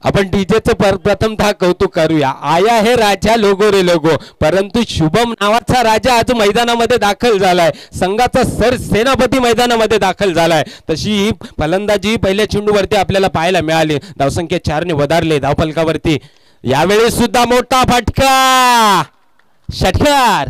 आपण डीजेचं प्रथमतः कौतुक करूया. आया हे राजा लोगो रे लोगो, परंतु शुभम नावाचा राजा आज मैदानामध्ये दाखल झालाय. संघाचा सेनापती मैदानामध्ये दाखल झालाय. तशी फलंदाजी पहिल्या चेंडूवरती आपल्याला पाहायला मिळाली. धावसंख्या 4 ने वधारले धावफलकावरती. यावेळी सुद्धा मोठा फटका, षटकार.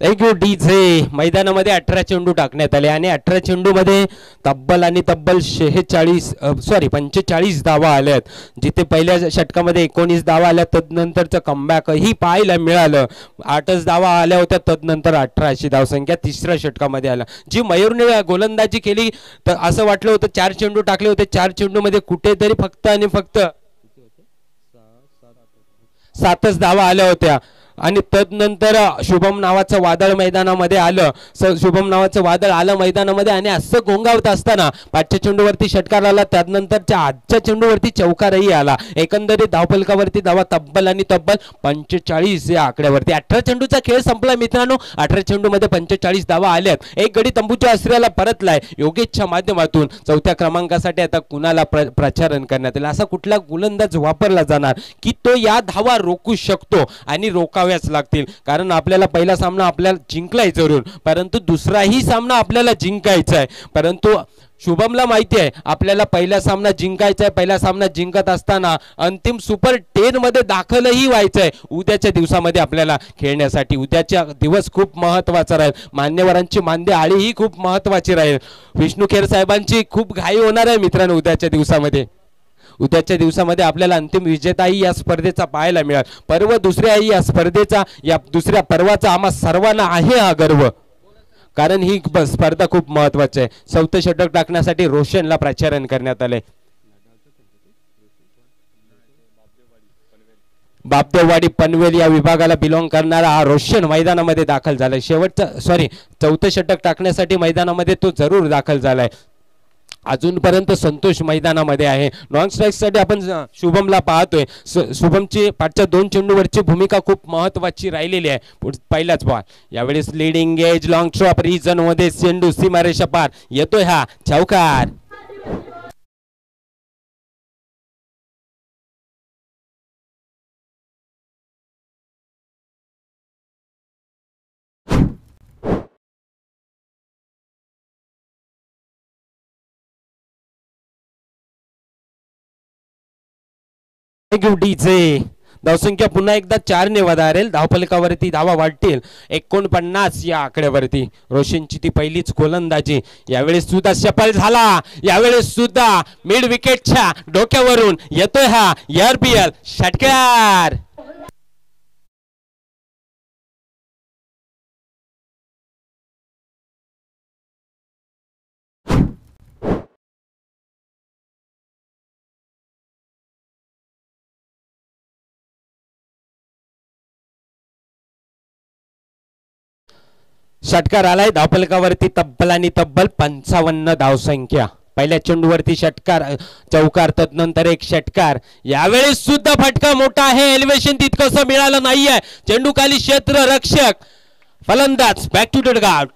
Thank you DJ. मैदानामध्ये 18 चेंडू टाकण्यात आले आणि 18 चेंडूमध्ये तब्बल 45 धावा आल्यात. जिथे पहिल्या षटकामध्ये 19 धावा आल्या, तदनंतरचं कमबॅकही पाहायला मिळालं. 8च धावा आल्या होत्या, तदनंतर 18 अशी धावसंख्या तिसऱ्या षटकामध्ये आला. जी मयूरने गोलंदाजी केली तर असं वाटलं होतं 4 चेंडू टाकले होते, 4 चेंडूमध्ये कुठेतरी फक्त आणि फक्त 7च धावा आल्या होत्या. आणि तदनंतर शुभम नावाचं वादळ मैदानामध्ये आलं. शुभम नावाचं वादळ आलं मैदानामध्ये आणि असं गोंगावत असताना 5च्या चेंडूवरती षटकार आला. त्यानंतरच्या 8च्या चेंडूवरती चौकारही आला. एकंदरीत धावफलकावरती धावा तब्बल 45 या आकड्यावरती. 18 चेंडूचा खेळ संपला मित्रांनो. 18 चेंडूमध्ये 45 धावा आल्यात. एक गडी तंबूच्या आश्रयाला परतलाय. योगेशच्या माध्यमातून 4थ्या क्रमांकासाठी आता कुणाला प्रचारण करण्यात येईल, असा कुठला गोलंदाज वापरला जाणार की तो या धावा रोखू शकतो आणि रोकाव्याच लागतील. कारण आपल्याला पहिला सामना आपल्याला जिंकलाय जरूर, परंतु दुसराही सामना आपल्याला जिंकायचा आहे. परंतु शुभमला माहिती आहे आपल्याला पहिला सामना जिंकायचा आहे. पहिला सामना जिंकत असताना अंतिम सुपर 10 मध्ये दाखलही व्हायचं आहे उद्याच्या दिवसामध्ये आपल्याला खेळण्यासाठी. उद्याचा दिवस खूप महत्त्वाचा राहील. मान्यवरांची मांदे आळी ही खूप महत्त्वाची राहील. विष्णू खेर साहेबांची खूप घाई होणार आहे मित्रांनो उद्याच्या दिवसामध्ये. उद्याच्या दिवसामध्ये आपल्याला अंतिम विजेताही या स्पर्धेचा पाहायला मिळेल. पर्व दुसऱ्याही या स्पर्धेचा, या दुसऱ्या पर्वाचा आम्हा सर्वांना आहे हा गर्व, कारण ही स्पर्धा खूप महत्त्वाची आहे. 4थं षटक टाकण्यासाठी रोशनला प्रचारण करण्यात आले. बापदेववाडी पनवेल या विभागाला बिलॉंग करणारा हा रोशन मैदानामध्ये दाखल झालाय. 4थं षटक टाकण्यासाठी मैदानामध्ये तो जरूर दाखल झालाय. अजूनपर्यंत संतोष मैदानामध्ये आहे. नॉन स्ट्राईकसाठी आपण शुभमला पाहतोय. शुभमची 5च्या 2 चेंडूवरची भूमिका खूप महत्त्वाची राहिलेली आहे. पहिलाच बॉल यावेळेस leading edge long shot region मध्ये चेंडू सीमारेषा पार येतोय हा चौकार. डीजे. धावसंख्या पुन्हा एकदा 4 ने वधारेल. धावफलकावरती धावा वाढतील 49 या आकड्यावरती. रोशनची ती पहिलीच गोलंदाजी. यावेळेस सुद्धा सफल झाला. यावेळेस सुद्धा मिड विकेटच्या डोक्यावरून येतोय हा RPL षटकार. षटकार आलाय. धावफलकावरती तब्बल 55 धावसंख्या. पहिल्या चेंडूवरती षटकार, चौकार, तदनंतर एक षटकार. यावेळेस सुद्धा फटका मोठा आहे. एलिव्हेशन तितकंसं मिळालं नाहीये. चेंडू खाली क्षेत्र रक्षक फलंदाज back to the guard.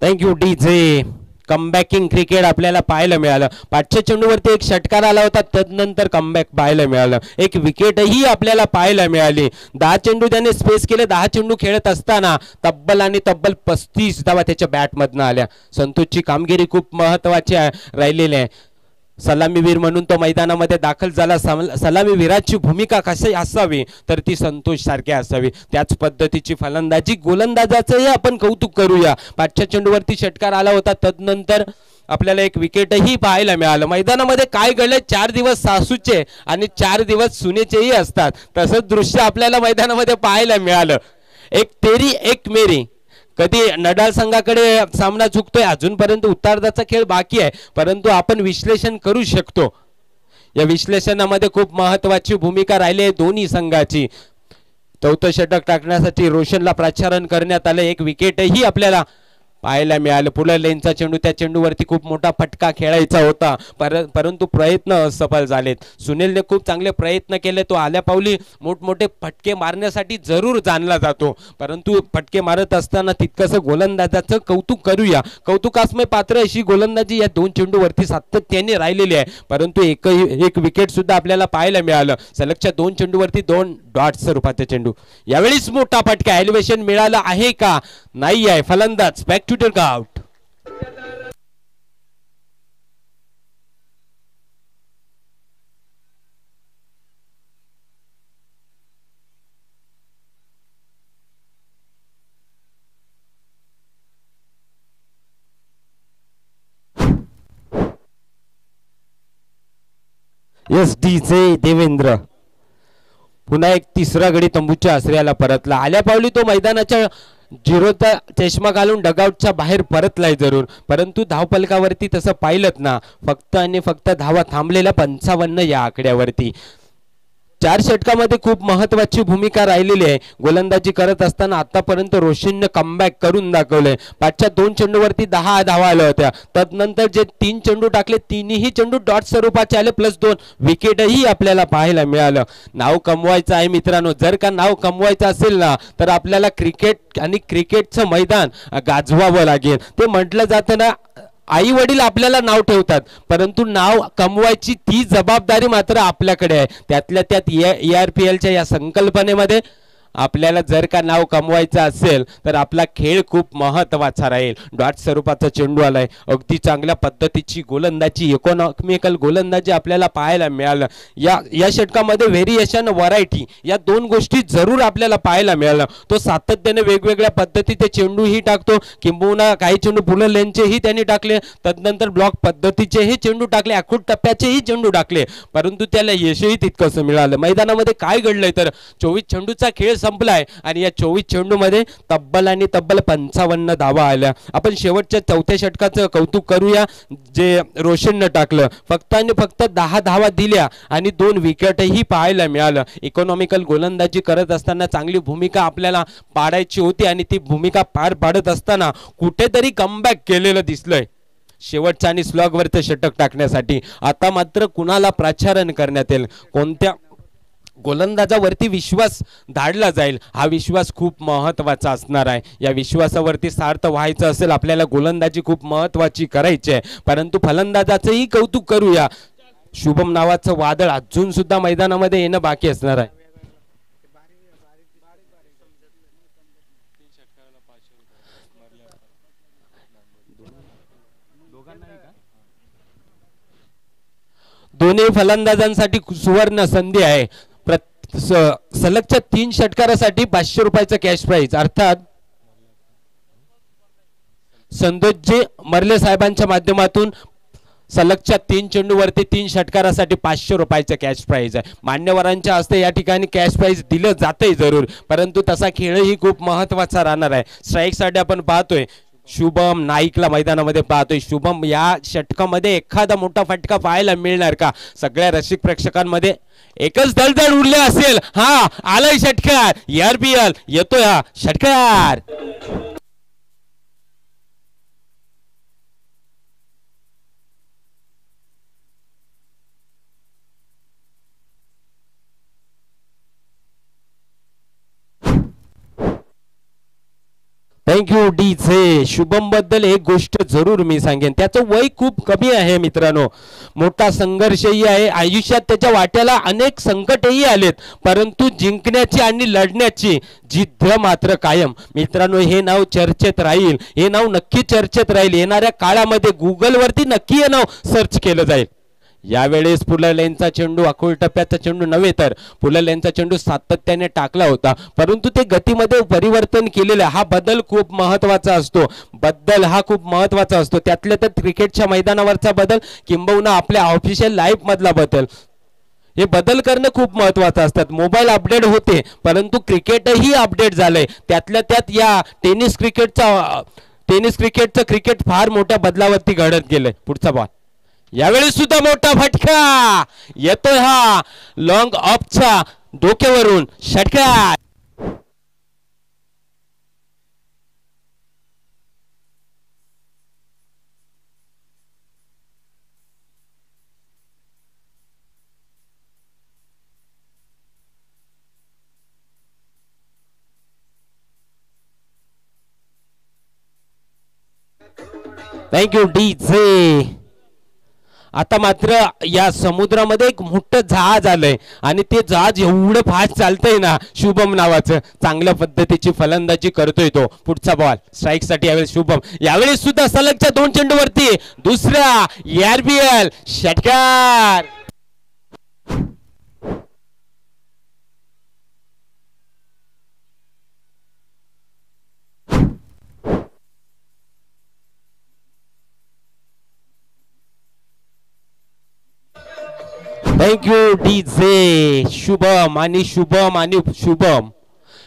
Thank you DJ. Comebacking cricket आपल्याला पाहायला मिळालं. 5च्या चेंडूवरती एक षटकार आला होता, तदनंतर कमबॅक पाहायला मिळालं. एक विकेटही आपल्याला पाहायला मिळाली. 10 चेंडू त्याने स्पेस केले. 10 चेंडू खेळत असताना तब्बल 35 धावा त्याच्या बॅटमधनं आल्या. संतोषची कामगिरी खूप महत्त्वाची राहिलेली आहे. सलामीवीर म्हणून तो मैदानामध्ये दाखल झाला. सलामीवीराची भूमिका कशी असावी तर ती संतोष सारखी असावी. त्याच पद्धतीची फलंदाजी गोलंदाजाचंही आपण कौतुक करूया. 5च्या चेंडूवरती षटकार आला होता, तदनंतर आपल्याला एक विकेटही पाहायला मिळालं. मैदानामध्ये काय घडलं, 4 दिवस सासूचे आणि 4 दिवस सुनेचेही असतात, तसंच दृश्य आपल्याला मैदानामध्ये पाहायला मिळालं. एक तेरी एक मेरी. कधी नडाल संघाकडे सामना चुकतोय, अजूनपर्यंत उत्तरार्धाचा खेळ बाकी आहे, परंतु आपण विश्लेषण करू शकतो. या विश्लेषणामध्ये खूप महत्त्वाची भूमिका राहिली आहे दोन्ही संघाची. चौथं षटक टाकण्यासाठी रोशनला प्राचारण करण्यात आलं. एक विकेटही आपल्याला पाहायला मिळालं. पुढे लेनचा चेंडू, त्या चेंडूवरती खूप मोठा फटका खेळायचा होता, परंतु प्रयत्न असफल झालेत. सुनीलने खूप चांगले प्रयत्न केले. तो आल्या पावली मोठमोठे फटके मारण्यासाठी जरूर जाणला जातो, परंतु फटके मारत असताना तितकंसं गोलंदाजाचं कौतुक करूया. कौतुकास्मय पात्र अशी गोलंदाजी या 2 चेंडूवरती सातत्याने राहिलेली आहे, परंतु एक विकेट सुद्धा आपल्याला पाहायला मिळालं. सलगच्या 2 चेंडूवरती 2 डॉट स्वरूपाचे चेंडू. यावेळीच मोठा फटका, एलिव्हेशन मिळालं आहे का, नाही आहे. फलंदाज back to take out. S D J Devendra पुन्हा एक तिसरा गडी तंबूच्या आश्रयाला परतला. आल्या पावली तो मैदानाच्या झिरोचा चष्मा घालून डगआउटच्या बाहेर परतलाय जरूर, परंतु धावपलकावरती तसं पाहिलं ना, फक्त आणि फक्त धावा थांबलेल्या 55 या आकड्यावरती. 4 षटकामध्ये खूप महत्त्वाची भूमिका राहिलेली आहे. गोलंदाजी करत असताना आतापर्यंत रोशनने कमबॅक करून दाखवले. 5च्या 2 चेंडूवरती 10 धावा आल्या होत्या. तदनंतर जे 3 चेंडू टाकले, तिन्ही चेंडू डॉट स्वरूपाचे आले, प्लस 2 विकेटही आपल्याला पाहायला मिळालं. नाव कमवायचं आहे मित्रांनो. जर का नाव कमवायचं असेल ना, तर आपल्याला क्रिकेट आणि क्रिकेटचं मैदान गाजवावं लागेल. ते म्हटलं जातं ना, आई वडील आपल्याला नाव ठेवतात, परंतु नाव कमवायची ती जबाबदारी मात्र आपल्याकडे आहे. त्यातल्या त्यात ARPLच्या या संकल्पनेमध्ये आपल्याला जर का नाव कमवायचं असेल तर आपला खेळ खूप महत्त्वाचा राहील. डॉट स्वरूपाचा चेंडू आलाय. अगदी चांगल्या पद्धतीची गोलंदाजी, इकॉनॉमिकल गोलंदाजी आपल्याला पाहायला मिळालं. या षटकामध्ये व्हेरिएशन, व्हरायटी या 2 गोष्टी जरूर आपल्याला पाहायला मिळालं. तो सातत्याने वेगवेगळ्या पद्धतीचे चेंडूही टाकतो, किंबहुना काही चेंडू पुढे लेनचेही त्यांनी टाकले, तदनंतर ब्लॉक पद्धतीचेही चेंडू टाकले, आखूड टप्प्याचेही चेंडू टाकले, परंतु त्याला यशही तितकंसं मिळालं. मैदानामध्ये काय घडलंय तर 24 चेंडूचा खेळ संपलाय आणि या 24 चेंडूमध्ये तब्बल 55 धावा आल्या. आपण शेवटच्या 4थ्या षटकाचं कौतुक करूया जे रोशननं टाकलं. फक्त आणि फक्त 10 धावा दिल्या आणि 2 विकेटही पाहायला मिळालं. इकॉनॉमिकल गोलंदाजी करत असताना चांगली भूमिका आपल्याला पाडायची होती आणि ती भूमिका पार पाडत असताना कुठेतरी कमबॅक केलेलं दिसलंय. शेवटच्या आणि स्लॉगवरचं षटक टाकण्यासाठी आता मात्र कुणाला प्राचारण करण्यात येईल, कोणत्या गोलंदाजावरती विश्वास धाडला जाईल, हा विश्वास खूप महत्त्वाचा असणार आहे. या विश्वासावरती सार्थ व्हायचं असेल आपल्याला गोलंदाजी खूप महत्त्वाची करायची आहे. परंतु फलंदाजाचंही कौतुक करूया. शुभम नावाचं वादळ अजून सुद्धा मैदानामध्ये येणं बाकी असणार आहे. दोन्ही फलंदाजांसाठी सुवर्ण संधी आहे. सलगच्या 3 षटकारासाठी 500 रुपयाचं कॅश प्राइज, अर्थात संतोषजी मर्ले साहेबांच्या माध्यमातून सलगच्या 3 चेंडूवरती 3 षटकारासाठी 500 रुपयाचं कॅश प्राइज आहे. मान्यवरांच्या हस्ते या ठिकाणी कॅश प्राइज दिलं जातंय जरूर, परंतु तसा खेळही खूप महत्त्वाचा राहणार आहे. स्ट्राईकसाठी आपण पाहतोय शुभम नाईकला मैदानामध्ये पाहतोय. शुभम या षटकामध्ये एखादा मोठा फटका पाहायला मिळणार का? सगळ्या रसिक प्रेक्षकांमध्ये एकच दळदळ उरले असेल. हा आलाय षटकार, ARPL येतोय हा षटकार. Thank you DJ. शुभम बद्दल एक गोष्ट जरूर मी सांगेन, त्याचं वय खूप कमी आहे मित्रांनो. मोठा संघर्षही आहे आयुष्यात, त्याच्या वाट्याला अनेक संकटही आलेत, परंतु जिंकण्याची आणि लढण्याची जिद्द मात्र कायम. मित्रांनो हे नाव चर्चेत राहील, हे नाव नक्की चर्चेत राहील. येणाऱ्या काळामध्ये गुगलवरती नक्की हे नाव सर्च केलं जाईल. यावेळेस पुललेनचा चेंडू अकुल टप्प्याचा चेंडू नव्हे तर पुललेनचा चेंडू सातत्याने टाकला होता, परंतु ते गतीमध्ये परिवर्तन केलेलं. हा बदल खूप महत्वाचा असतो, बदल हा खूप महत्वाचा असतो, त्यातल्या त्यात क्रिकेटच्या मैदानावरचा बदल किंबहुना आपल्या ऑफिशियल लाईफ मधला बदल. हे बदल करणं खूप महत्वाचं असतात. मोबाईल अपडेट होते परंतु क्रिकेटही अपडेट झालंय, त्यातल्या त्यात या टेनिस क्रिकेटचं क्रिकेट फार मोठ्या बदलावरती घडत गेलंय. पुढचा बॉल यावेळी सुद्धा मोठा फटका येतोय, हा लॉंग ऑफच्या डोक्यावरून षटकार. Thank you DJ. आता मात्र या समुद्रामध्ये एक मोठं जहाज आलंय आणि ते जहाज एवढं फास्ट चालतंय ना, शुभम नावाचं चांगल्या पद्धतीची फलंदाजी करतोय तो. पुढचा बॉल स्ट्राईक साठी यावेळेस शुभम, यावेळेस सुद्धा सलगच्या 2 चेंडूवरती दुसरा आरबीएल षटकार. Thank you DJ. शुभम आणि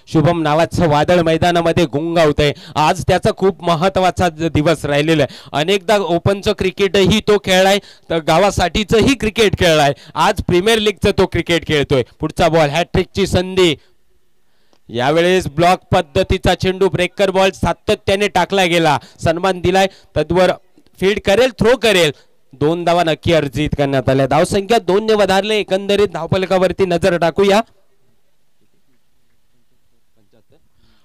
शुभम नावाचं वादळ मैदानामध्ये गुंगावतंय. आज त्याचा खूप महत्वाचा दिवस राहिलेला आहे. अनेकदा ओपनचं क्रिकेटही तो खेळलाय, तर गावासाठीचंही क्रिकेट खेळलाय. आज प्रीमियर लीगचं तो क्रिकेट खेळतोय. पुढचा बॉल हॅट्रिकची संधी. यावेळेस ब्लॉक पद्धतीचा चेंडू ब्रेकर बॉल सातत्याने टाकला गेला, सन्मान दिलाय. तद्वर फील्ड करेल, थ्रो करेल. 2 धावा नक्की अर्जित करण्यात आल्या. धावसंख्या 2 ने वधारले. एकंदरीत धावफलकावरती नजर टाकूया.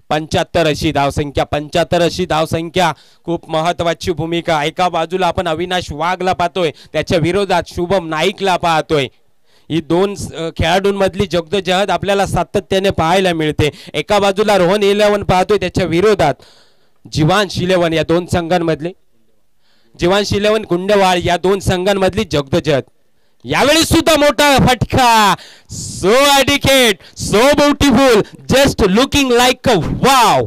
75 अशी धावसंख्या, 75 अशी धावसंख्या. खूप महत्वाची भूमिका. एका बाजूला आपण अविनाश वाघला पाहतोय, त्याच्या विरोधात शुभम नाईकला पाहतोय. ही 2 खेळाडूंमधली जगदोजहद आपल्याला सातत्याने पाहायला मिळते. एका बाजूला रोहन 11 पाहतोय, त्याच्या विरोधात जीवांश 11. या 2 संघांमधले जीवांश 11 गुंडवाळ या 2 संघांमधली जगदोजहद. यावेळी सुद्धा मोठा फटका. So adequate, so beautiful, just looking like a wow.